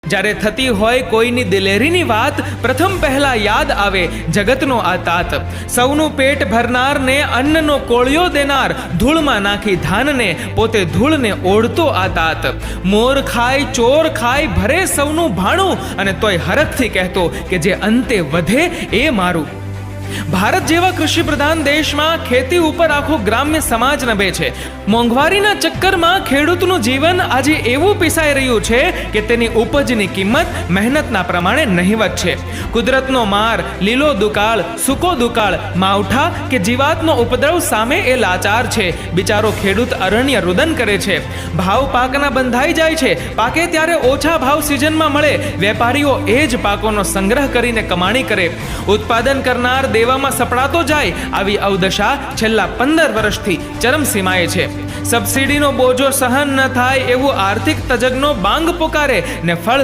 જ્યારે થતી હોય કોઈની દિલેરીની વાત, પ્રથમ પહેલા યાદ આવે જગતનો આ તાત. સૌનું પેટ ભરનારને અન્નનો કોળિયો દેનાર, ધૂળમાં નાખી ધાનને પોતે ધૂળને ઓઢતો આ તાત. મોર ખાય ચોર ખાય ભરે સૌનું ભાણું, અને તોય હરખથી કહેતો કે જે અંતે વધે એ મારું. ભારત જેવા કૃષિ પ્રધાન દેશમાં ખેતી ઉપર આખો ગ્રામ્ય સમાજ નભે છે. મોંઘવારીના ચક્કરમાં ખેડૂતનું જીવન આજે એવું પીસાઈ રહ્યું છે કે તેની ઉપજની કિંમત મહેનતના પ્રમાણે નહિવત છે. કુદરતનો માર, લીલો દુકાળ, સૂકો દુકાળ, માવઠા કે જીવાતનો ઉપદ્રવ સામે એ લાચાર છે. બિચારો ખેડૂત અરણ્ય રુદન કરે છે. ભાવ પાકના બંધાઈ જાય છે. પાકે ત્યારે ઓછા ભાવ સિઝનમાં મળે. વેપારીઓ એ જ પાકોનો સંગ્રહ કરીને કમાણી કરે. ઉત્પાદન કરનાર દેવામાં સપડાતો જાય. આવી અવદશા છેલ્લા 15 વર્ષથી ચરમસીમાએ છે. સબસિડીનો બોજો સહન ન થાય એવું આર્થિક તજજ્ઞો બાંગ પોકારે ને ફળ